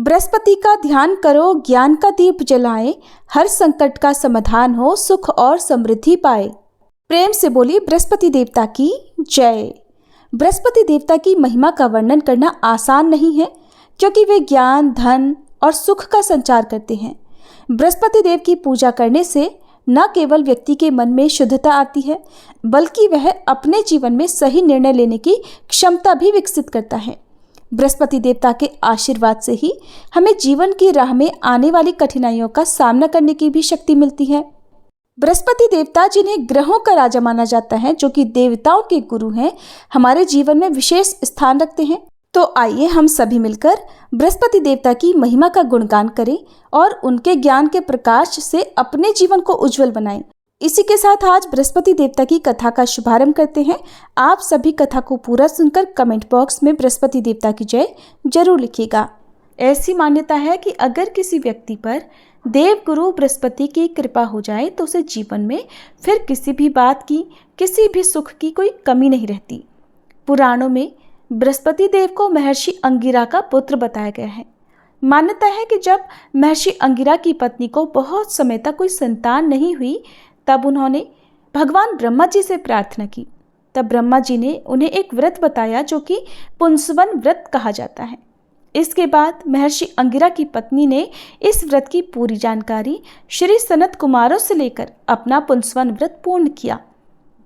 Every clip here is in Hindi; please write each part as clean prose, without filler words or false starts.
बृहस्पति का ध्यान करो, ज्ञान का दीप जलाए, हर संकट का समाधान हो, सुख और समृद्धि पाए। प्रेम से बोली बृहस्पति देवता की जय। बृहस्पति देवता की महिमा का वर्णन करना आसान नहीं है, क्योंकि वे ज्ञान, धन और सुख का संचार करते हैं। बृहस्पति देव की पूजा करने से न केवल व्यक्ति के मन में शुद्धता आती है, बल्कि वह अपने जीवन में सही निर्णय लेने की क्षमता भी विकसित करता है। बृहस्पति देवता के आशीर्वाद से ही हमें जीवन की राह में आने वाली कठिनाइयों का सामना करने की भी शक्ति मिलती है। बृहस्पति देवता, जिन्हें ग्रहों का राजा माना जाता है, जो कि देवताओं के गुरु हैं, हमारे जीवन में विशेष स्थान रखते हैं। तो आइए हम सभी मिलकर बृहस्पति देवता की महिमा का गुणगान करें और उनके ज्ञान के प्रकाश से अपने जीवन को उज्जवल बनाएं। इसी के साथ आज बृहस्पति देवता की कथा का शुभारंभ करते हैं। आप सभी कथा को पूरा सुनकर कमेंट बॉक्स में बृहस्पति देवता की जय जरूर लिखिएगा। ऐसी मान्यता है कि अगर किसी व्यक्ति पर देव गुरु बृहस्पति की कृपा हो जाए तो उसे जीवन में फिर किसी भी बात की, किसी भी सुख की कोई कमी नहीं रहती। पुराणों में बृहस्पति देव को महर्षि अंगिरा का पुत्र बताया गया है। मान्यता है कि जब महर्षि अंगिरा की पत्नी को बहुत समय तक कोई संतान नहीं हुई, तब उन्होंने भगवान ब्रह्मा जी से प्रार्थना की। तब ब्रह्मा जी ने उन्हें एक व्रत बताया, जो कि पुंसवन व्रत कहा जाता है। इसके बाद महर्षि अंगिरा की पत्नी ने इस व्रत की पूरी जानकारी श्री सनत कुमारों से लेकर अपना पुंसवन व्रत पूर्ण किया,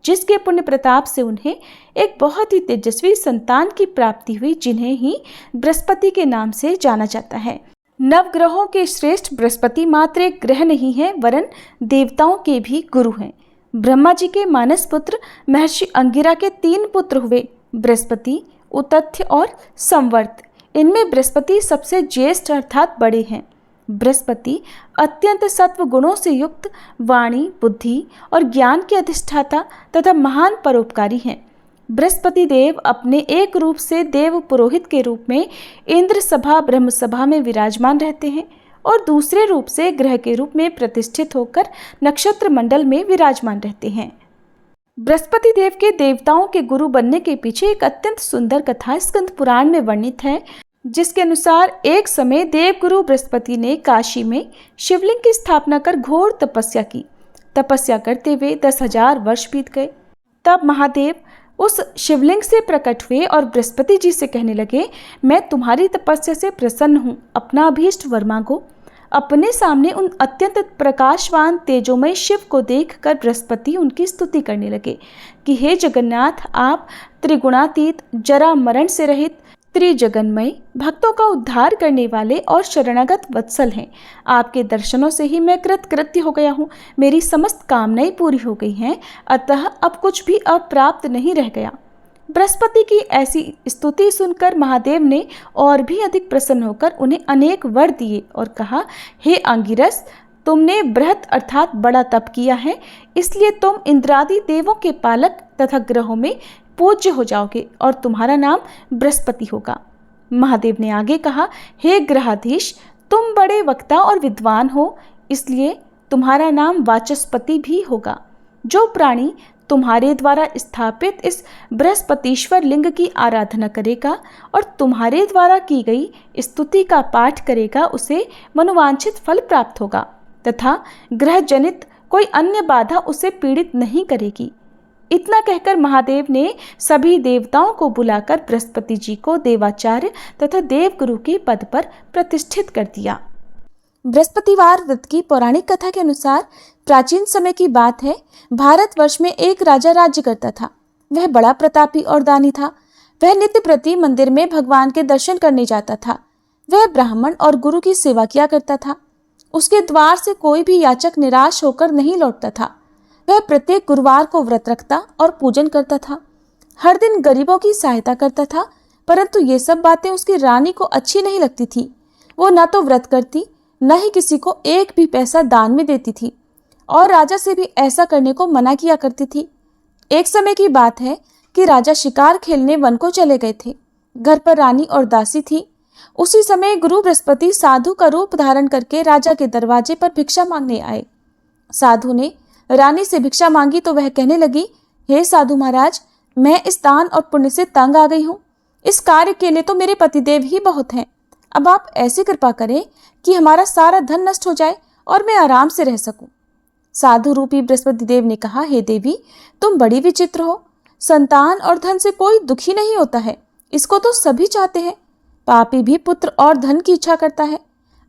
जिसके पुण्य प्रताप से उन्हें एक बहुत ही तेजस्वी संतान की प्राप्ति हुई, जिन्हें ही बृहस्पति के नाम से जाना जाता है। नवग्रहों के श्रेष्ठ बृहस्पति मात्र एक ग्रह नहीं है, वरन देवताओं के भी गुरु हैं। ब्रह्मा जी के मानस पुत्र महर्षि अंगिरा के 3 पुत्र हुए, बृहस्पति, उतथ्य और संवर्त। इनमें बृहस्पति सबसे ज्येष्ठ अर्थात बड़े हैं। बृहस्पति अत्यंत सत्व गुणों से युक्त, वाणी, बुद्धि और ज्ञान के अधिष्ठाता तथा महान परोपकारी हैं। बृहस्पति देव अपने एक रूप से देव पुरोहित के रूप में इंद्र सभा, ब्रह्म सभा में विराजमान रहते हैं और दूसरे रूप से ग्रह के रूप में प्रतिष्ठित होकर नक्षत्र मंडल में विराजमान रहते हैं। बृहस्पति देव के देवताओं के गुरु बनने के पीछे एक अत्यंत सुंदर कथा स्कंद पुराण में वर्णित है, जिसके अनुसार एक समय देवगुरु बृहस्पति ने काशी में शिवलिंग की स्थापना कर घोर तपस्या की। तपस्या करते हुए 10,000 वर्ष बीत गए। तब महादेव उस शिवलिंग से प्रकट हुए और बृहस्पति जी से कहने लगे, मैं तुम्हारी तपस्या से प्रसन्न हूँ, अपना अभीष्ट वर मांगो। अपने सामने उन अत्यंत प्रकाशवान तेजोमय शिव को देखकर बृहस्पति उनकी स्तुति करने लगे कि हे जगन्नाथ, आप त्रिगुणातीत, जरा मरण से रहित, त्रिजगन्मय, भक्तों का उद्धार करने वाले और शरणागत वत्सल हैं। आपके दर्शनों से ही मैं कृतकृत्य हो गया हूँ, मेरी समस्त कामनाएं पूरी हो गई हैं, अतः अब कुछ भी अप्राप्त नहीं रह गया। बृहस्पति की ऐसी स्तुति सुनकर महादेव ने और भी अधिक प्रसन्न होकर उन्हें अनेक वर दिए और कहा, हे अंगिरस, तुमने बृहत अर्थात बड़ा तप किया है, इसलिए तुम इंद्रादि देवों के पालक तथा ग्रहों में पूज्य हो जाओगे और तुम्हारा नाम बृहस्पति होगा। महादेव ने आगे कहा, हे ग्रहाधीश, तुम बड़े वक्ता और विद्वान हो, इसलिए तुम्हारा नाम वाचस्पति भी होगा। जो प्राणी तुम्हारे द्वारा स्थापित इस बृहस्पतिश्वर लिंग की आराधना करेगा और तुम्हारे द्वारा की गई स्तुति का पाठ करेगा, उसे मनोवांछित फल प्राप्त होगा तथा ग्रह जनित कोई अन्य बाधा उसे पीड़ित नहीं करेगी। इतना कहकर महादेव ने सभी देवताओं को बुलाकर बृहस्पति जी को देवाचार्य तथा देवगुरु के पद पर प्रतिष्ठित कर दिया। बृहस्पतिवार व्रत की पौराणिक कथा के अनुसार प्राचीन समय की बात है, भारतवर्ष में एक राजा राज्य करता था। वह बड़ा प्रतापी और दानी था। वह नित्य प्रति मंदिर में भगवान के दर्शन करने जाता था। वह ब्राह्मण और गुरु की सेवा किया करता था। उसके द्वार से कोई भी याचक निराश होकर नहीं लौटता था। वह प्रत्येक गुरुवार को व्रत रखता और पूजन करता था। हर दिन गरीबों की सहायता करता था, परंतु ये सब बातें उसकी रानी को अच्छी नहीं लगती थी। वो न तो व्रत करती, न ही किसी को एक भी पैसा दान में देती थी और राजा से भी ऐसा करने को मना किया करती थी। एक समय की बात है कि राजा शिकार खेलने वन को चले गए थे। घर पर रानी और दासी थी। उसी समय गुरु बृहस्पति साधु का रूप धारण करके राजा के दरवाजे पर भिक्षा मांगने आए। साधु ने रानी से भिक्षा मांगी तो वह कहने लगी, हे साधु महाराज, मैं इस दान और पुण्य से तंग आ गई हूँ। इस कार्य के लिए तो मेरे पतिदेव ही बहुत हैं। अब आप ऐसी कृपा करें कि हमारा सारा धन नष्ट हो जाए और मैं आराम से रह सकूं। साधु रूपी बृहस्पति देव ने कहा, हे देवी, तुम बड़ी विचित्र हो। संतान और धन से कोई दुखी नहीं होता है, इसको तो सभी चाहते हैं। पापी भी पुत्र और धन की इच्छा करता है।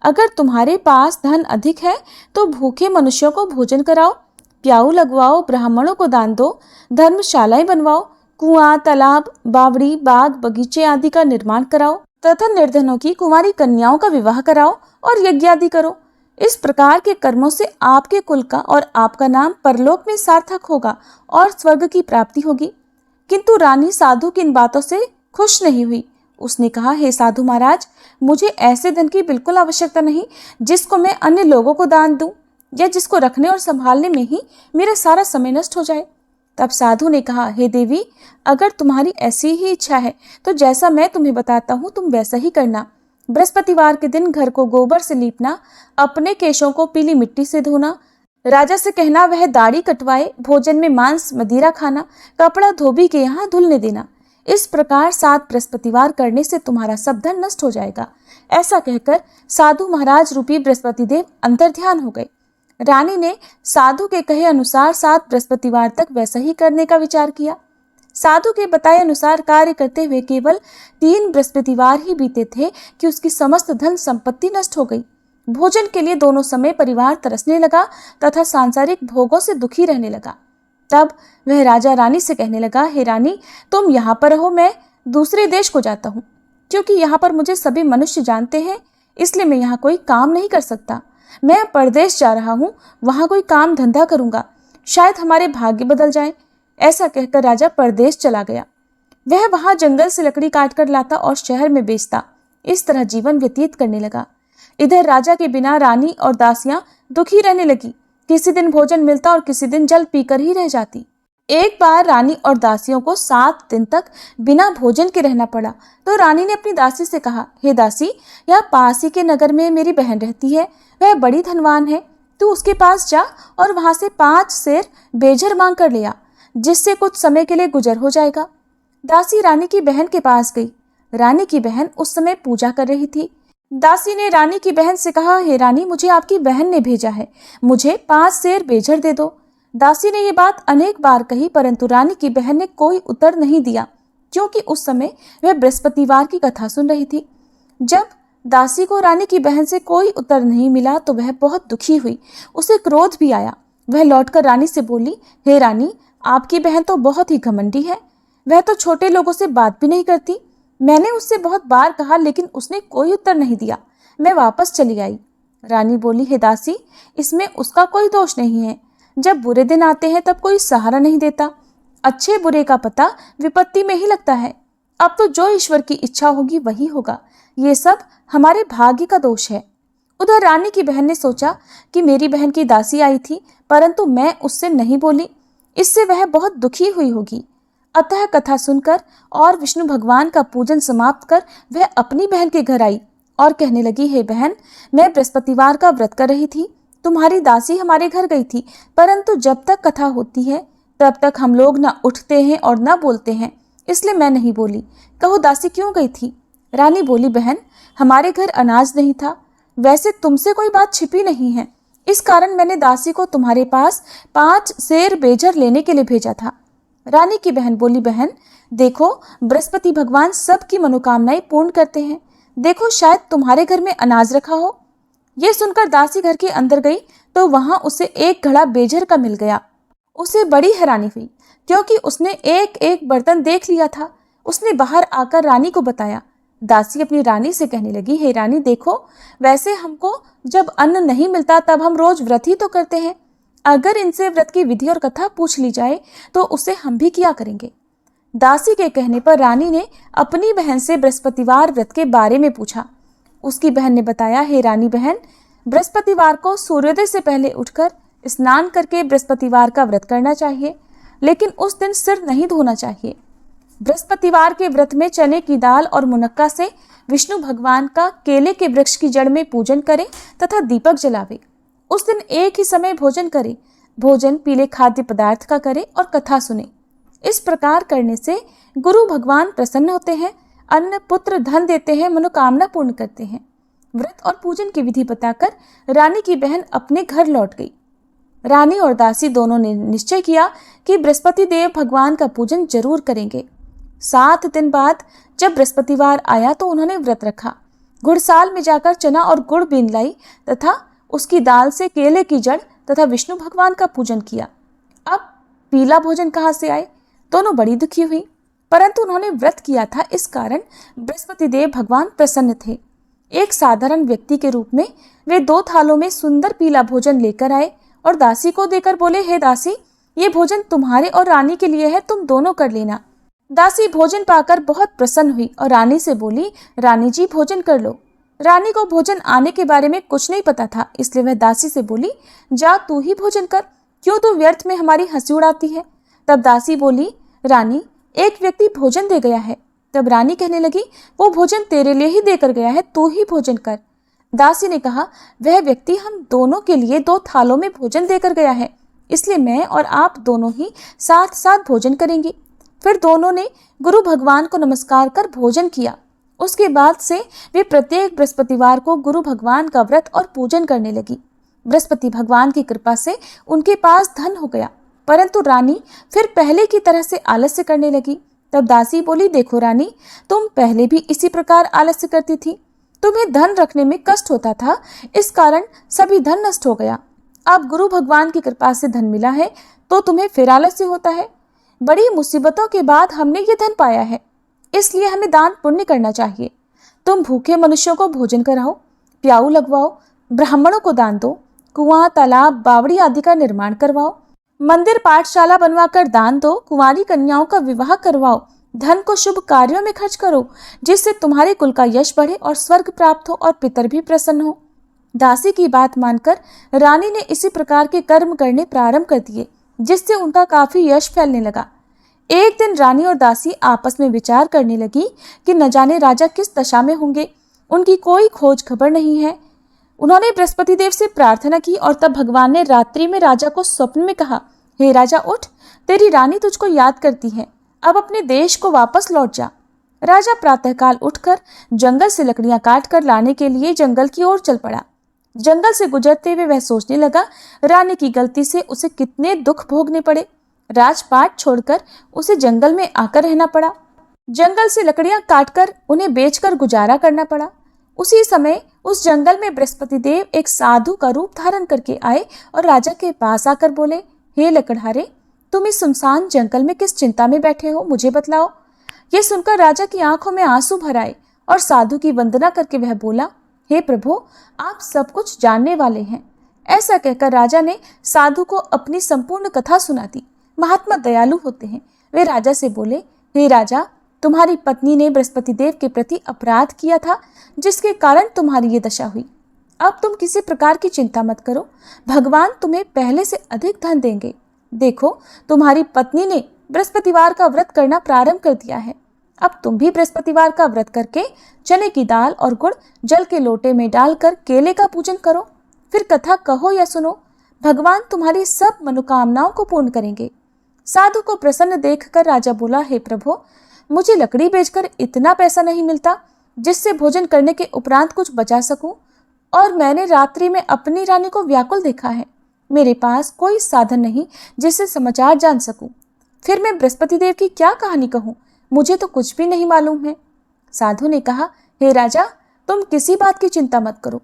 अगर तुम्हारे पास धन अधिक है तो भूखे मनुष्यों को भोजन कराओ, प्याऊ लगवाओ, ब्राह्मणों को दान दो, धर्मशालाएं बनवाओ, कुआं, तालाब, बावड़ी, बाग, बगीचे आदि का निर्माण कराओ तथा निर्धनों की कुंवारी कन्याओं का विवाह कराओ और यज्ञ आदि करो। इस प्रकार के कर्मों से आपके कुल का और आपका नाम परलोक में सार्थक होगा और स्वर्ग की प्राप्ति होगी। किंतु रानी साधु की इन बातों से खुश नहीं हुई। उसने कहा, हे साधु महाराज, मुझे ऐसे धन की बिल्कुल आवश्यकता नहीं जिसको मैं अन्य लोगों को दान दूं या जिसको रखने और संभालने में ही मेरा सारा समय नष्ट हो जाए। तब साधु ने कहा, हे देवी, अगर तुम्हारी ऐसी ही इच्छा है तो जैसा मैं तुम्हें बताता हूँ तुम वैसा ही करना। बृहस्पतिवार के दिन घर को गोबर से लीपना, अपने केशों को पीली मिट्टी से धोना, राजा से कहना वह दाढ़ी कटवाए, भोजन में मांस मदिरा खाना, कपड़ा धोबी के यहाँ धुलने देना। इस प्रकार 7 बृहस्पतिवार करने से तुम्हारा सब धन नष्ट हो जाएगा। ऐसा कहकर साधु महाराज रूपी बृहस्पति देव अंतर्ध्यान हो गए। रानी ने साधु के कहे अनुसार 7 बृहस्पतिवार तक वैसा ही करने का विचार किया। साधु के बताए अनुसार कार्य करते हुए केवल 3 बृहस्पतिवार ही बीते थे कि उसकी समस्त धन संपत्ति नष्ट हो गई। भोजन के लिए दोनों समय परिवार तरसने लगा तथा सांसारिक भोगों से दुखी रहने लगा। तब वह राजा रानी से कहने लगा, हे रानी, तुम यहाँ पर रहो, मैं दूसरे देश को जाता हूँ। क्योंकि यहाँ पर मुझे सभी मनुष्य जानते हैं, इसलिए मैं यहाँ कोई काम नहीं कर सकता। मैं परदेश जा रहा हूँ, वहाँ कोई काम धंधा करूँगा, शायद हमारे भाग्य बदल जाए। ऐसा कहकर राजा परदेश चला गया। वह वहाँ जंगल से लकड़ी काट कर लाता और शहर में बेचता। इस तरह जीवन व्यतीत करने लगा। इधर राजा के बिना रानी और दासियां दुखी रहने लगी। किसी दिन भोजन मिलता और किसी दिन जल पीकर ही रह जाती। एक बार रानी और दासियों को 7 दिन तक बिना भोजन के रहना पड़ा। तो रानी ने अपनी दासी से कहा, हे दासी, यहाँ पास ही के नगर में मेरी बहन रहती है, वह बड़ी धनवान है। तू उसके पास जा और वहां से 5 सेर बेझर मांग कर ले आ, जिससे कुछ समय के लिए गुजर हो जाएगा। दासी रानी की बहन के पास गई। रानी की बहन उस समय पूजा कर रही थी। दासी ने रानी की बहन से कहा, हे रानी, मुझे आपकी बहन ने भेजा है, मुझे 5 सेर बेझर दे दो। दासी ने ये बात अनेक बार कही, परंतु रानी की बहन ने कोई उत्तर नहीं दिया, क्योंकि उस समय वह बृहस्पतिवार की कथा सुन रही थी। जब दासी को रानी की बहन से कोई उत्तर नहीं मिला तो वह बहुत दुखी हुई। उसे क्रोध भी आया। वह लौटकर रानी से बोली, हे रानी, आपकी बहन तो बहुत ही घमंडी है। वह तो छोटे लोगों से बात भी नहीं करती। मैंने उससे बहुत बार कहा, लेकिन उसने कोई उत्तर नहीं दिया। मैं वापस चली आई। रानी बोली, हे दासी, इसमें उसका कोई दोष नहीं है। जब बुरे दिन आते हैं तब कोई सहारा नहीं देता। अच्छे बुरे का पता विपत्ति में ही लगता है। अब तो जो ईश्वर की इच्छा होगी वही होगा। ये सब हमारे भाग्य का दोष है। उधर रानी की बहन ने सोचा कि मेरी बहन की दासी आई थी, परंतु मैं उससे नहीं बोली, इससे वह बहुत दुखी हुई होगी। अतः कथा सुनकर और विष्णु भगवान का पूजन समाप्त कर वह अपनी बहन के घर आई और कहने लगी, हे बहन, मैं बृहस्पतिवार का व्रत कर रही थी। तुम्हारी दासी हमारे घर गई थी, परंतु जब तक कथा होती है तब तक हम लोग न उठते हैं और न बोलते हैं, इसलिए मैं नहीं बोली। कहो दासी क्यों गई थी? रानी बोली, बहन, हमारे घर अनाज नहीं था। वैसे तुमसे कोई बात छिपी नहीं है, इस कारण मैंने दासी को तुम्हारे पास 5 सेर बेझर लेने के लिए भेजा था। रानी की बहन बोली, बहन देखो, बृहस्पति भगवान सबकी मनोकामनाएं पूर्ण करते हैं। देखो, शायद तुम्हारे घर में अनाज रखा हो। ये सुनकर दासी घर के अंदर गई तो वहां उसे एक घड़ा बेझर का मिल गया। उसे बड़ी हैरानी हुई, क्योंकि उसने एक एक बर्तन देख लिया था। उसने बाहर आकर रानी को बताया। दासी अपनी रानी से कहने लगी, हे रानी, देखो, वैसे हमको जब अन्न नहीं मिलता तब हम रोज व्रत ही तो करते हैं। अगर इनसे व्रत की विधि और कथा पूछ ली जाए तो उसे हम भी किया करेंगे। दासी के कहने पर रानी ने अपनी बहन से बृहस्पतिवार व्रत के बारे में पूछा। उसकी बहन ने बताया, हे रानी बहन, बृहस्पतिवार को सूर्योदय से पहले उठकर स्नान करके बृहस्पतिवार का व्रत करना चाहिए, लेकिन उस दिन सिर नहीं धोना चाहिए। बृहस्पतिवार के व्रत में चने की दाल और मुनक्का से विष्णु भगवान का केले के वृक्ष की जड़ में पूजन करें तथा दीपक जलावे। उस दिन एक ही समय भोजन करें। भोजन पीले खाद्य पदार्थ का करें और कथा सुने। इस प्रकार करने से गुरु भगवान प्रसन्न होते हैं अन्न, पुत्र, धन देते हैं, मनोकामना पूर्ण करते हैं। व्रत और पूजन की विधि बताकर रानी की बहन अपने घर लौट गई। रानी और दासी दोनों ने निश्चय किया कि बृहस्पति देव भगवान का पूजन जरूर करेंगे। 7 दिन बाद जब बृहस्पतिवार आया तो उन्होंने व्रत रखा। घुड़साल में जाकर चना और गुड़ बीन लाई तथा उसकी दाल से केले की जड़ तथा विष्णु भगवान का पूजन किया। अब पीला भोजन कहाँ से आए? दोनों बड़ी दुखी हुई, परंतु उन्होंने व्रत किया था, इस कारण बृहस्पति देव भगवान प्रसन्न थे। एक साधारण व्यक्ति के रूप में वे 2 थालों में सुंदर पीला भोजन लेकर आए और दासी को देकर बोले, हे दासी, ये भोजन तुम्हारे और रानी के लिए है, तुम दोनों कर लेना। दासी भोजन पाकर बहुत प्रसन्न हुई और रानी से बोली, रानी जी भोजन कर लो। रानी को भोजन आने के बारे में कुछ नहीं पता था, इसलिए वह दासी से बोली, जा तू ही भोजन कर, क्यों तू व्यर्थ में हमारी हंसी उड़ाती है। तब दासी बोली, रानी, एक व्यक्ति भोजन दे गया है। तब रानी कहने लगी, वो भोजन तेरे लिए ही देकर गया है, तू ही भोजन कर। दासी ने कहा, वह व्यक्ति हम दोनों के लिए 2 थालों में भोजन देकर गया है, इसलिए मैं और आप दोनों ही साथ साथ भोजन करेंगे। फिर दोनों ने गुरु भगवान को नमस्कार कर भोजन किया। उसके बाद से वे प्रत्येक बृहस्पतिवार को गुरु भगवान का व्रत और पूजन करने लगी। बृहस्पति भगवान की कृपा से उनके पास धन हो गया, परंतु रानी फिर पहले की तरह से आलस्य करने लगी। तब दासी बोली, देखो रानी, तुम पहले भी इसी प्रकार आलस्य करती थी, तुम्हें धन रखने में कष्ट होता था, इस कारण सभी धन नष्ट हो गया। अब गुरु भगवान की कृपा से धन मिला है तो तुम्हें फिर आलस्य होता है। बड़ी मुसीबतों के बाद हमने ये धन पाया है, इसलिए हमें दान पुण्य करना चाहिए। तुम भूखे मनुष्यों को भोजन कराओ, प्याऊ लगवाओ, ब्राह्मणों को दान दो, कुआं, तालाब, बावड़ी आदि का निर्माण करवाओ, मंदिर, पाठशाला बनवाकर दान दो, कुंवारी कन्याओं का विवाह करवाओ, धन को शुभ कार्यों में खर्च करो, जिससे तुम्हारे कुल का यश बढ़े और स्वर्ग प्राप्त हो और पितर भी प्रसन्न हो। दासी की बात मानकर रानी ने इसी प्रकार के कर्म करने प्रारंभ कर दिए, जिससे उनका काफी यश फैलने लगा। एक दिन रानी और दासी आपस में विचार करने लगी कि न जाने राजा किस दशा में होंगे, उनकी कोई खोज खबर नहीं है। उन्होंने बृहस्पति देव से प्रार्थना की और तब भगवान ने रात्रि में राजा को स्वप्न में कहा, हे राजा उठ, तेरी रानी तुझको याद करती है, अब अपने देश को वापस लौट जा। राजा प्रातःकाल उठकर जंगल से लकड़ियां काट कर लाने के लिए जंगल की ओर चल पड़ा। जंगल से गुजरते हुए वह सोचने लगा, रानी की गलती से उसे कितने दुख भोगने पड़े। राजपाट छोड़कर उसे जंगल में आकर रहना पड़ा। जंगल से लकड़ियां काटकर उन्हें बेचकर गुजारा करना पड़ा। उसी समय उस जंगल में बृहस्पति देव एक साधु का रूप धारण करके आए और राजा के पास आकर बोले, हे लकड़हारे, तुम इस सुनसान जंगल में किस चिंता में बैठे हो, मुझे बतलाओ। ये सुनकर राजा की आंखों में आंसू भर आए और साधु की वंदना करके वह बोला, हे प्रभु, आप सब कुछ जानने वाले हैं। ऐसा कहकर राजा ने साधु को अपनी संपूर्ण कथा सुना दी। महात्मा दयालु होते हैं। वे राजा से बोले, हे राजा, तुम्हारी पत्नी ने बृहस्पति देव के प्रति अपराध किया था, जिसके कारण तुम्हारी ये दशा हुई। अब तुम किसी प्रकार की चिंता मत करो, भगवान तुम्हें पहले से अधिक धन देंगे। देखो, तुम्हारी पत्नी ने बृहस्पतिवार का व्रत करना प्रारंभ कर दिया है। अब तुम भी बृहस्पतिवार का व्रत करके चने की दाल और गुड़ जल के लोटे में डालकर केले का पूजन करो, फिर कथा कहो या सुनो, भगवान तुम्हारी सब मनोकामनाओं को पूर्ण करेंगे। साधु को प्रसन्न देखकर राजा बोला, हे प्रभु, मुझे लकड़ी बेचकर इतना पैसा नहीं मिलता जिससे भोजन करने के उपरांत कुछ बचा सकूं, और मैंने रात्रि में अपनी रानी को व्याकुल देखा है। मेरे पास कोई साधन नहीं जिससे समाचार जान सकूं। फिर मैं बृहस्पति देव की क्या कहानी कहूं, मुझे तो कुछ भी नहीं मालूम है। साधु ने कहा, हे राजा, तुम किसी बात की चिंता मत करो।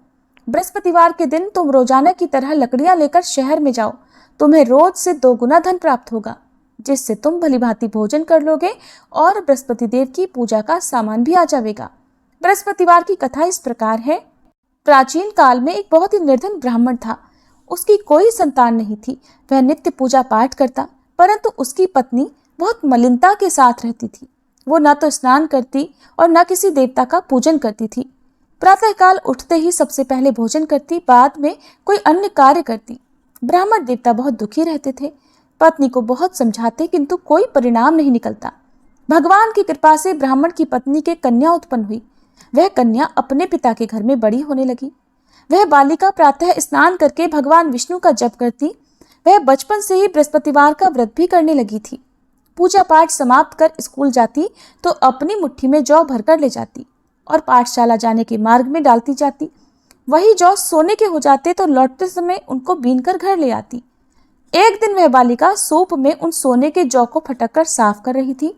बृहस्पतिवार के दिन तुम रोजाना की तरह लकड़ियां लेकर शहर में जाओ, तुम्हें रोज से 2 गुना धन प्राप्त होगा, जिससे तुम भलीभांति भोजन कर लोगे और बृहस्पति देव की पूजा का सामान भी आ जाएगा। बृहस्पतिवार की कथा इस प्रकार है। प्राचीन काल में एक बहुत ही निर्धन ब्राह्मण था। उसकी कोई संतान नहीं थी। वह नित्य पूजा पाठ करता, परंतु उसकी पत्नी बहुत मलिनता के साथ रहती थी। वो न तो स्नान करती और न किसी देवता का पूजन करती थी। प्रातःकाल उठते ही सबसे पहले भोजन करती, बाद में कोई अन्य कार्य करती। ब्राह्मण देवता बहुत दुखी रहते थे। पत्नी को बहुत समझाते, किंतु कोई परिणाम नहीं निकलता। भगवान की कृपा से ब्राह्मण की पत्नी के कन्या उत्पन्न हुई। वह कन्या अपने पिता के घर में बड़ी होने लगी। वह बालिका प्रातः स्नान करके भगवान विष्णु का जप करती। वह बचपन से ही बृहस्पतिवार का व्रत भी करने लगी थी। पूजा पाठ समाप्त कर स्कूल जाती तो अपनी मुट्ठी में जौ भरकर ले जाती और पाठशाला जाने के मार्ग में डालती जाती। वही जौ सोने के हो जाते तो लौटते समय उनको बीनकर घर ले आती। एक दिन वह बालिका सूप में उन सोने के जौ को फटककर साफ कर रही थी।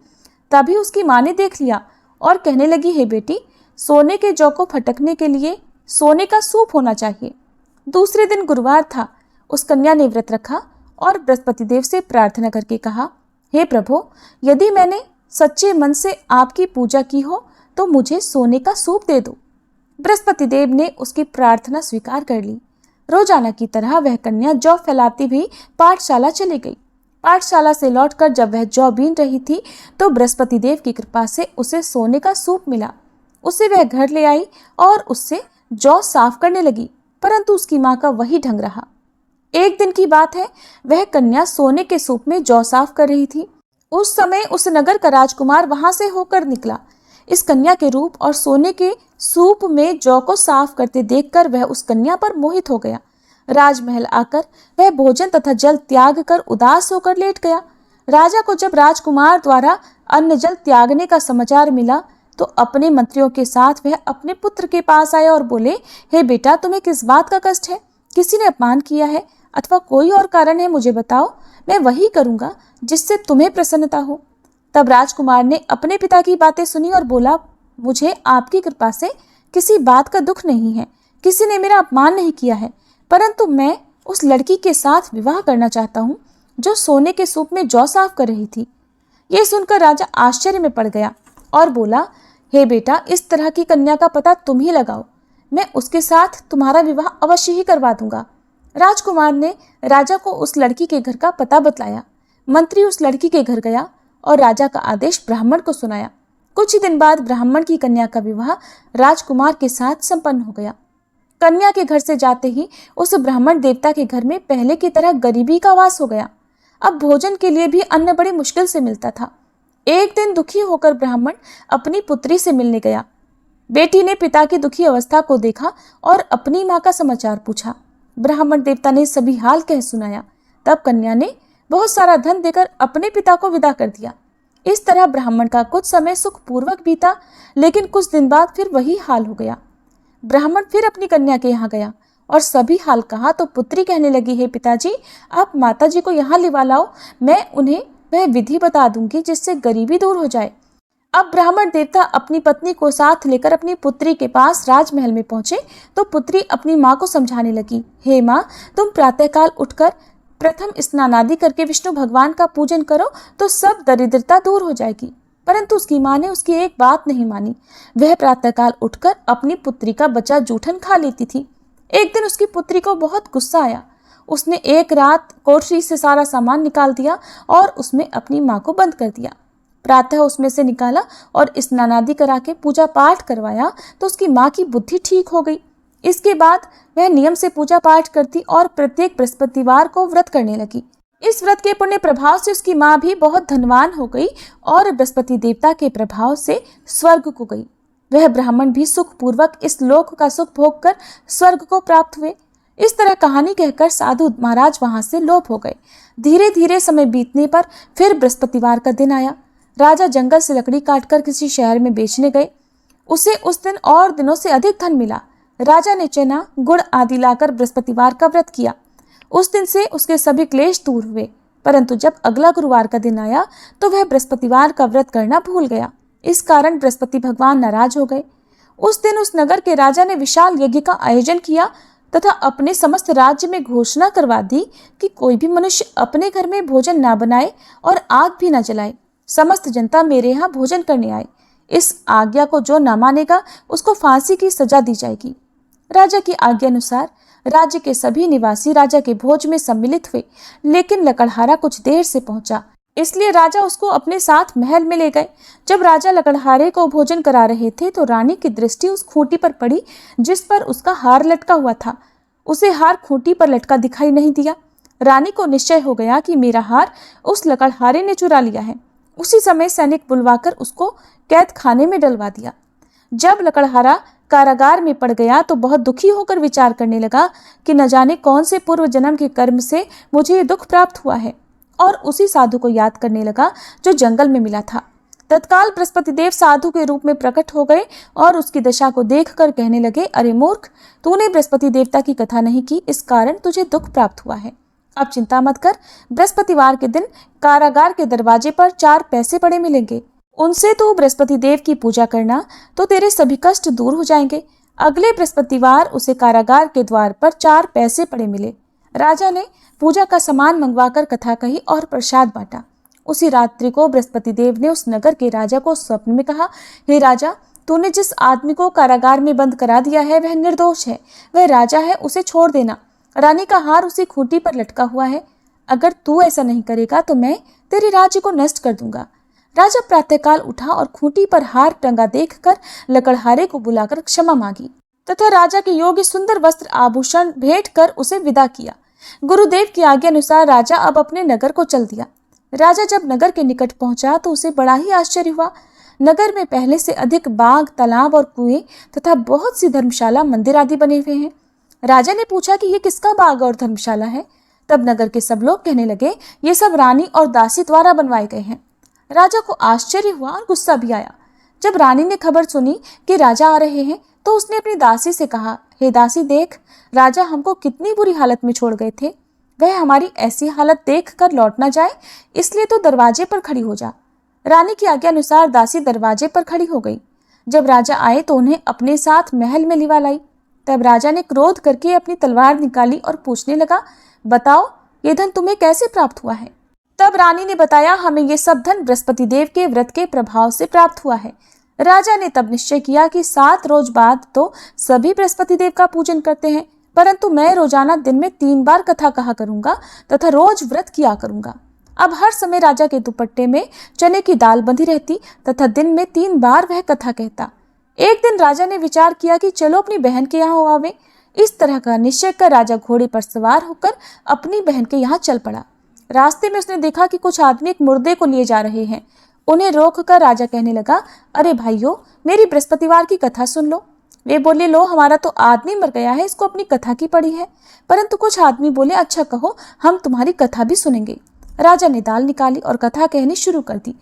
तभी उसकी माँ ने देख लिया और कहने लगी, हे बेटी, सोने के जौ को फटकने के लिए सोने का सूप होना चाहिए। दूसरे दिन गुरुवार था। उस कन्या ने व्रत रखा और बृहस्पति देव से प्रार्थना करके कहा, हे प्रभु, यदि मैंने सच्चे मन से आपकी पूजा की हो तो मुझे सोने का सूप दे दो। बृहस्पति देव ने उसकी प्रार्थना स्वीकार कर ली। रोजाना की तरह वह कन्या जौ फैलाती हुई पाठशाला चली गई। पाठशाला से लौटकर जब वह जौ बीन रही थी तो बृहस्पति देव की कृपा से उसे सोने का सूप मिला। उसे वह घर ले आई और उससे जौ साफ करने लगी, परंतु उसकी माँ का वही ढंग रहा। एक दिन की बात है, वह कन्या सोने के सूप में जौ साफ कर रही थी। उस समय उस नगर का राजकुमार वहां से होकर निकला। इस कन्या के रूप और सोने के सूप में जौ को साफ करते देखकर वह उस कन्या पर मोहित हो गया। राजमहल आकर वह भोजन तथा जल त्याग कर उदास होकर लेट गया। राजा को जब राजकुमार द्वारा अन्न जल त्यागने का समाचार मिला तो अपने मंत्रियों के साथ वह अपने पुत्र के पास आया और बोले, हे बेटा, तुम्हें किस बात का कष्ट है? किसी ने अपमान किया है अथवा कोई और कारण है? मुझे बताओ, मैं वही करूंगा जिससे तुम्हें प्रसन्नता हो। तब राजकुमार ने अपने पिता की बातें सुनी और बोला, मुझे आपकी कृपा से किसी बात का दुख नहीं है। किसी ने मेरा अपमान नहीं किया है, परंतु मैं उस लड़की के साथ विवाह करना चाहता हूँ जो सोने के सूप में जौ साफ कर रही थी। यह सुनकर राजा आश्चर्य में पड़ गया और बोला, हे बेटा, इस तरह की कन्या का पता तुम ही लगाओ। मैं उसके साथ तुम्हारा विवाह अवश्य ही करवा दूंगा। राजकुमार ने राजा को उस लड़की के घर का पता बतलाया। मंत्री उस लड़की के घर गया और राजा का आदेश ब्राह्मण को सुनाया। कुछ ही दिन बाद ब्राह्मण की कन्या का विवाह राजकुमार के साथ संपन्न हो गया। कन्या के घर से जाते ही उस ब्राह्मण देवता के घर में पहले की तरह गरीबी का वास हो गया। अब भोजन के लिए भी अन्न बड़ी मुश्किल से मिलता था। एक दिन दुखी होकर ब्राह्मण अपनी पुत्री से मिलने गया। बेटी ने पिता की दुखी अवस्था को देखा और अपनी माँ का समाचार पूछा। ब्राह्मण देवता ने सभी हाल कह सुनाया। तब कन्या ने बहुत सारा धन देकर अपने पिता को विदा कर दिया। इस तरह ब्राह्मण का कुछ समय सुखपूर्वक बीता, लेकिन कुछ दिन बाद फिर वही हाल हो गया। ब्राह्मण फिर अपनी कन्या के यहाँ गया और सभी हाल कहा तो पुत्री कहने लगी, हे पिताजी, आप माताजी को यहाँ लिवा लाओ, मैं उन्हें वह विधि बता दूंगी जिससे गरीबी दूर हो जाए। अब ब्राह्मण देवता अपनी पत्नी को साथ लेकर अपनी पुत्री के पास राजमहल में पहुंचे तो पुत्री अपनी माँ को समझाने लगी, हे माँ, तुम प्रातःकाल उठकर प्रथम स्नानादि करके विष्णु भगवान का पूजन करो तो सब दरिद्रता दूर हो जाएगी। परंतु उसकी माँ ने उसकी एक बात नहीं मानी। वह प्रातःकाल उठकर अपनी पुत्री का बचा जूठन खा लेती थी। एक दिन उसकी पुत्री को बहुत गुस्सा आया। उसने एक रात कोठरी से सारा सामान निकाल दिया और उसमें अपनी माँ को बंद कर दिया। प्रातः उसमें से निकाला और स्नानादि करा के पूजा पाठ करवाया तो उसकी माँ की बुद्धि ठीक हो गई। इसके बाद वह नियम से पूजा पाठ करती और प्रत्येक बृहस्पतिवार को व्रत करने लगी। इस व्रत के पुण्य प्रभाव से उसकी माँ भी बहुत धनवान हो गई और बृहस्पति देवता के प्रभाव से स्वर्ग को गई। वह ब्राह्मण भी सुखपूर्वक इस लोक का सुख भोग कर स्वर्ग को प्राप्त हुए। इस तरह कहानी कहकर साधु महाराज वहां से लोप हो गए। धीरे धीरे समय बीतने पर फिर बृहस्पतिवार का दिन आया। राजा जंगल से लकड़ी काटकर किसी शहर में बेचने गए। उसे उस दिन और दिनों से अधिक धन मिला। राजा ने चना, गुड़ आदि लाकर बृहस्पतिवार का व्रत किया। उस दिन से उसके सभी क्लेश दूर हुए। परंतु जब अगला गुरुवार का दिन आया तो वह बृहस्पतिवार का व्रत करना भूल गया। इस कारण बृहस्पति भगवान नाराज हो गए। उस दिन उस नगर के राजा ने विशाल यज्ञ का आयोजन किया तथा अपने समस्त राज्य में घोषणा करवा दी कि कोई भी मनुष्य अपने घर में भोजन ना बनाए और आग भी ना जलाए। समस्त जनता मेरे यहाँ भोजन करने आए। इस आज्ञा को जो न मानेगा उसको फांसी की सजा दी जाएगी। राजा की आज्ञा अनुसार राज्य के सभी निवासी राजा के भोज में सम्मिलित हुए, लेकिन लकड़हारा कुछ देर से पहुंचा, इसलिए राजा उसको अपने साथ महल में ले गए। जब राजा लकड़हारे को भोजन करा रहे थे तो रानी की दृष्टि उस खूंटी पर पड़ी जिस पर उसका हार लटका हुआ था। उसे हार खूंटी पर लटका दिखाई नहीं दिया। रानी को निश्चय हो गया कि मेरा हार उस लकड़हारे ने चुरा लिया है। उसी समय सैनिक बुलवाकर उसको कैद खाने में डलवा दिया। जब लकड़हारा कारागार में पड़ गया तो बहुत दुखी होकर विचार करने लगा कि न जाने कौन से पूर्व जन्म के कर्म से मुझे ये दुख प्राप्त हुआ है। और उसी साधु को याद करने लगा जो जंगल में मिला था। तत्काल बृहस्पति देव साधु के रूप में प्रकट हो गए और उसकी दशा को देखकर कहने लगे, अरे मूर्ख, तूने बृहस्पति देवता की कथा नहीं की, इस कारण तुझे दुख प्राप्त हुआ है। अब चिंता मत कर, बृहस्पतिवार के दिन कारागार के दरवाजे पर 4 पैसे पड़े मिलेंगे, उनसे तू बृहस्पति देव की पूजा करना तो तेरे सभी कष्ट दूर हो जाएंगे। अगले बृहस्पतिवार उसे कारागार के द्वार पर 4 पैसे पड़े मिले। राजा ने पूजा का सामान मंगवाकर कथा कही और प्रसाद बांटा। उसी रात्रि को बृहस्पति देव ने उस नगर के राजा को स्वप्न में कहा, हे राजा, तूने जिस आदमी को कारागार में बंद करा दिया है वह निर्दोष है, वह राजा है, उसे छोड़ देना। रानी का हार उसी खूंटी पर लटका हुआ है। अगर तू ऐसा नहीं करेगा तो मैं तेरे राज्य को नष्ट कर दूंगा। राजा प्रातःकाल उठा और खूंटी पर हार टंगा देखकर लकड़हारे को बुलाकर क्षमा मांगी तथा राजा के योग्य सुंदर वस्त्र आभूषण भेंट कर उसे विदा किया। गुरुदेव की आज्ञा अनुसार राजा अब अपने नगर को चल दिया। राजा जब नगर के निकट पहुंचा तो उसे बड़ा ही आश्चर्य हुआ। नगर में पहले से अधिक बाग, तालाब और कुएं तथा बहुत सी धर्मशाला, मंदिर आदि बने हुए हैं। राजा ने पूछा कि ये किसका बाग और धर्मशाला है? तब नगर के सब लोग कहने लगे, ये सब रानी और दासी द्वारा बनवाए गए हैं। राजा को आश्चर्य हुआ और गुस्सा भी आया। जब रानी ने खबर सुनी कि राजा आ रहे हैं तो उसने अपनी दासी से कहा, हे दासी, देख, राजा हमको कितनी बुरी हालत में छोड़ गए थे। वह हमारी ऐसी हालत देख कर लौट ना जाए, इसलिए तो दरवाजे पर खड़ी हो जा। रानी की आज्ञा अनुसार दासी दरवाजे पर खड़ी हो गई। जब राजा आए तो उन्हें अपने साथ महल में लिवा लाई। तब राजा ने क्रोध करके अपनी तलवार निकाली और पूछने लगा, बताओ, ये धन तुम्हें कैसे प्राप्त हुआ है? तब रानी ने बताया, हमें ये सब धन बृहस्पति देव के व्रत के प्रभाव से प्राप्त हुआ है। राजा ने तब निश्चय किया कि 7 रोज बाद तो सभी बृहस्पति देव का पूजन करते हैं, परंतु मैं रोजाना दिन में 3 बार कथा कहा करूंगा तथा रोज व्रत किया करूंगा। अब हर समय राजा के दुपट्टे में चने की दाल बंधी रहती तथा दिन में 3 बार वह कथा कहता। एक दिन राजा ने विचार किया कि चलो अपनी बहन के यहाँ आवे। इस तरह का निश्चय कर राजा घोड़े पर सवार होकर अपनी बहन के यहाँ चल पड़ा। रास्ते में उसने देखा कि कुछ आदमी एक मुर्दे को लिए जा रहे हैं। उन्हें रोककर राजा कहने लगा, अरे भाइयों, मेरी बृहस्पतिवार की कथा सुन लो। वे बोले, लो, हमारा तो आदमी मर गया है, इसको अपनी कथा की पड़ी है। परंतु कुछ आदमी बोले, अच्छा कहो, हम तुम्हारी कथा भी सुनेंगे। राजा ने दाल निकाली और कथा कहनी शुरू कर दी।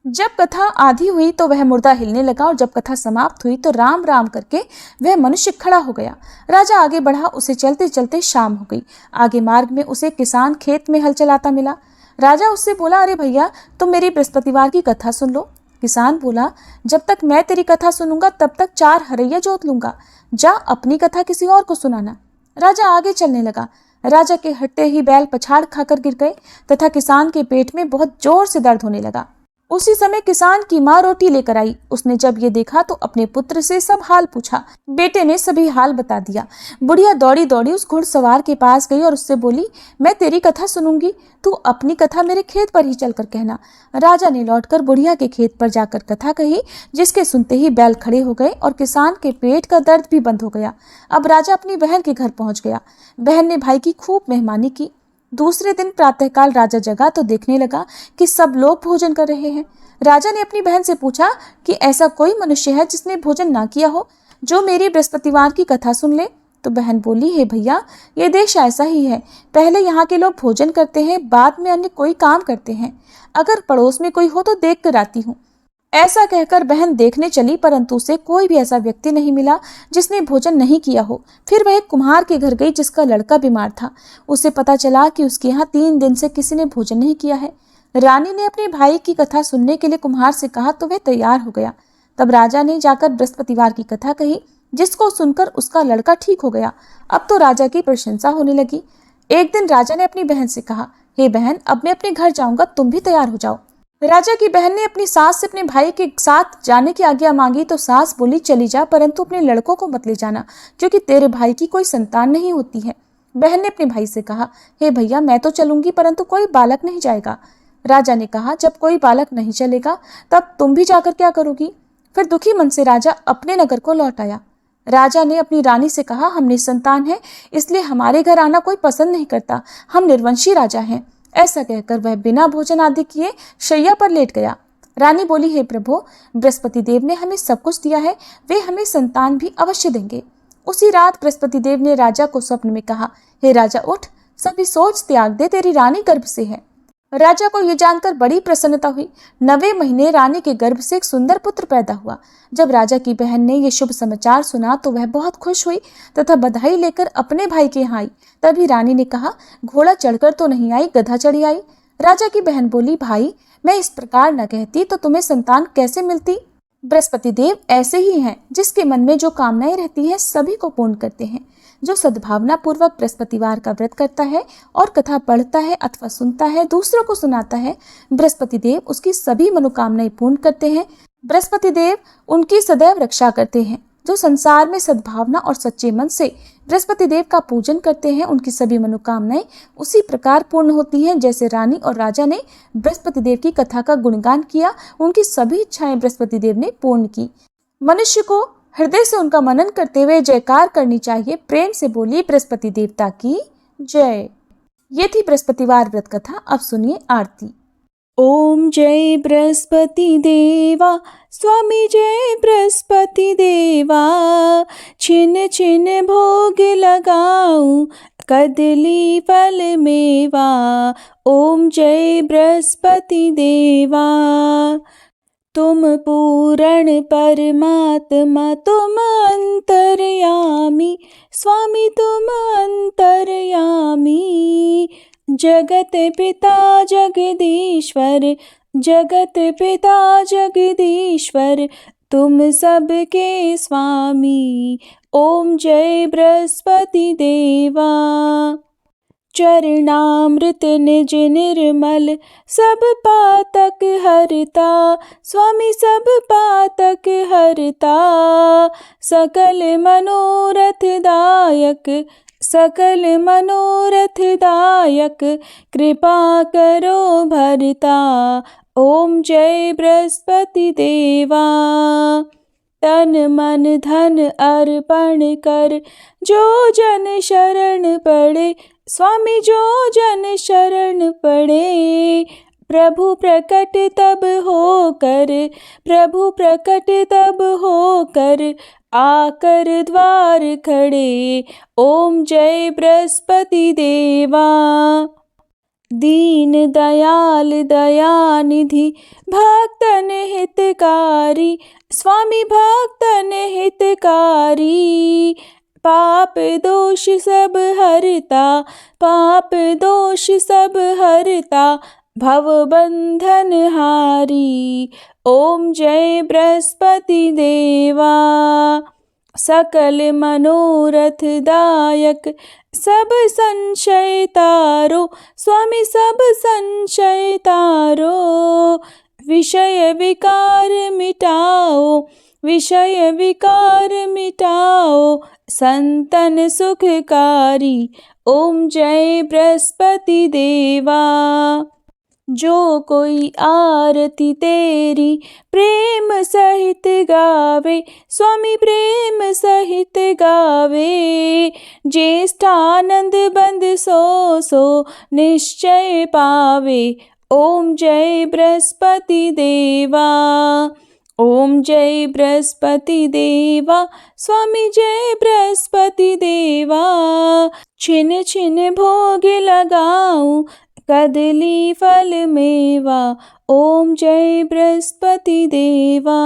जब कथा आधी हुई तो वह मुर्दा हिलने लगा और जब कथा समाप्त हुई तो राम राम करके वह मनुष्य खड़ा हो गया। राजा आगे बढ़ा, उसे चलते चलते शाम हो गई। आगे मार्ग में उसे किसान खेत में हल चलाता मिला। राजा उससे बोला, अरे भैया, तुम मेरी बृहस्पतिवार की कथा सुन लो। किसान बोला, जब तक मैं तेरी कथा सुनूंगा तब तक 4 हरैया जोत लूंगा। जा अपनी कथा किसी और को सुनाना। राजा आगे चलने लगा। राजा के हटते ही बैल पछाड़ खाकर गिर गए तथा किसान के पेट में बहुत जोर से दर्द होने लगा। उसी समय किसान की माँ रोटी लेकर आई। उसने जब ये देखा तो अपने पुत्र से सब हाल पूछा। बेटे ने सभी हाल बता दिया। बुढ़िया दौड़ी दौड़ी उस घुड़सवार के पास गई और उससे बोली, मैं तेरी कथा सुनूंगी, तू अपनी कथा मेरे खेत पर ही चलकर कहना। राजा ने लौटकर बुढ़िया के खेत पर जाकर कथा कही, जिसके सुनते ही बैल खड़े हो गए और किसान के पेट का दर्द भी बंद हो गया। अब राजा अपनी बहन के घर पहुंच गया। बहन ने भाई की खूब मेहमानी की। दूसरे दिन प्रातःकाल राजा जगा तो देखने लगा कि सब लोग भोजन कर रहे हैं। राजा ने अपनी बहन से पूछा कि ऐसा कोई मनुष्य है जिसने भोजन ना किया हो, जो मेरी बृहस्पतिवार की कथा सुन ले। तो बहन बोली, हे भैया, ये देश ऐसा ही है। पहले यहाँ के लोग भोजन करते हैं, बाद में अन्य कोई काम करते हैं। अगर पड़ोस में कोई हो तो देख कर आती हूँ। ऐसा कहकर बहन देखने चली, परंतु उसे कोई भी ऐसा व्यक्ति नहीं मिला जिसने भोजन नहीं किया हो। फिर वह एक कुम्हार के घर गई जिसका लड़का बीमार था। उसे पता चला कि उसके यहाँ 3 दिन से किसी ने भोजन नहीं किया है। रानी ने अपने भाई की कथा सुनने के लिए कुम्हार से कहा तो वह तैयार हो गया। तब राजा ने जाकर बृहस्पतिवार की कथा कही, जिसको सुनकर उसका लड़का ठीक हो गया। अब तो राजा की प्रशंसा होने लगी। एक दिन राजा ने अपनी बहन से कहा, हे बहन, अब मैं अपने घर जाऊंगा, तुम भी तैयार हो जाओ। राजा की बहन ने अपनी सास से अपने भाई के साथ जाने की आज्ञा मांगी तो सास बोली, चली जा, परंतु अपने लड़कों को मत ले जाना, क्योंकि तेरे भाई की कोई संतान नहीं होती है। बहन ने अपने भाई से कहा, हे भैया, मैं तो चलूंगी, परंतु कोई बालक नहीं जाएगा। राजा ने कहा, जब कोई बालक नहीं चलेगा तब तुम भी जाकर क्या करोगी? फिर दुखी मन से राजा अपने नगर को लौट आया। राजा ने अपनी रानी से कहा, हम निसंतान हैं, इसलिए हमारे घर आना कोई पसंद नहीं करता। हम निर्वंशी राजा हैं। ऐसा कहकर वह बिना भोजन आदि किए शैया पर लेट गया। रानी बोली, हे प्रभु, बृहस्पति देव ने हमें सब कुछ दिया है, वे हमें संतान भी अवश्य देंगे। उसी रात बृहस्पति देव ने राजा को स्वप्न में कहा, हे राजा, उठ, सभी सोच त्याग दे, तेरी रानी गर्भ से है। राजा को ये जानकर बड़ी प्रसन्नता हुई। 9वें महीने रानी के गर्भ से एक सुंदर पुत्र पैदा हुआ। जब राजा की बहन ने यह शुभ समाचार सुना तो वह बहुत खुश हुई तथा बधाई लेकर अपने भाई के यहाँ आई। तभी रानी ने कहा, घोड़ा चढ़कर तो नहीं आई, गधा चढ़ी आई। राजा की बहन बोली, भाई मैं इस प्रकार न कहती तो तुम्हें संतान कैसे मिलती। बृहस्पति देव ऐसे ही हैं, जिसके मन में जो कामनाएं रहती है सभी को पूर्ण करते हैं। जो सद्भावना पूर्वक बृहस्पतिवार का व्रत करता है और कथा पढ़ता है अथवा सुनता है, दूसरों को सुनाता है, बृहस्पति देव उसकी सभी मनोकामनाएं पूर्ण करते हैं। बृहस्पति देव उनकी सदैव रक्षा करते हैं। जो संसार में सद्भावना और सच्चे मन से बृहस्पति देव का पूजन करते हैं, उनकी सभी मनोकामनाएं उसी प्रकार पूर्ण होती हैं जैसे रानी और राजा ने बृहस्पति देव की कथा का गुणगान किया, उनकी सभी इच्छाएं बृहस्पति देव ने पूर्ण की। मनुष्य को हृदय से उनका मनन करते हुए जयकार करनी चाहिए। प्रेम से बोलिए बृहस्पति देवता की जय। ये थी बृहस्पतिवार व्रत कथा। अब सुनिए आरती। ओम जय बृहस्पति देवा, स्वामी जय बृहस्पति देवा। छिन छिन भोग लगाऊं, कदली फल मेवा। ओम जय बृहस्पति देवा। तुम पूर्ण परमात्मा, तुम अंतर्यामी, स्वामी तुम अंतर्यामी। जगत पिता जगदीश्वर, जगत पिता जगदीश्वर, तुम सबके स्वामी। ओम जय बृहस्पति देवा। चरणामृत निज निर्मल, सब पातक हरता, स्वामी सब पातक हरता। सकल मनोरथ दायक, सकल मनोरथ दायक, कृपा करो भरता। ओम जय बृहस्पति देवा। तन मन धन अर्पण कर, जो जन शरण पड़े, स्वामी जो जन शरण पड़े। प्रभु प्रकट तब होकर, प्रभु प्रकट तब होकर, आकर द्वार खड़े। ओम जय बृहस्पति देवा। दीन दयाल दयानिधि, भक्तन हितकारी, स्वामी भक्तन हितकारी। पाप दोष सब हरता, पाप दोष सब हरता, भव बंधन हारी। ओम जय बृहस्पति देवा। सकल मनोरथ दायक, सब संशय तारो, स्वामी सब संशय तारो। विषय विकार मिटाओ, विषय विकार मिटाओ, संतन सुखकारी। ओम जय बृहस्पति देवा। जो कोई आरती तेरी प्रेम सहित गावे, स्वामी प्रेम सहित गावे। ज्येष्ठानंद बंद सो सो निश्चय पावे। ओम जय बृहस्पति देवा। ओम जय बृहस्पति देवा, स्वामी जय बृहस्पति देवा। छिन छिन भोग लगाऊं, कदली फल मेवा। ओम जय बृहस्पति देवा।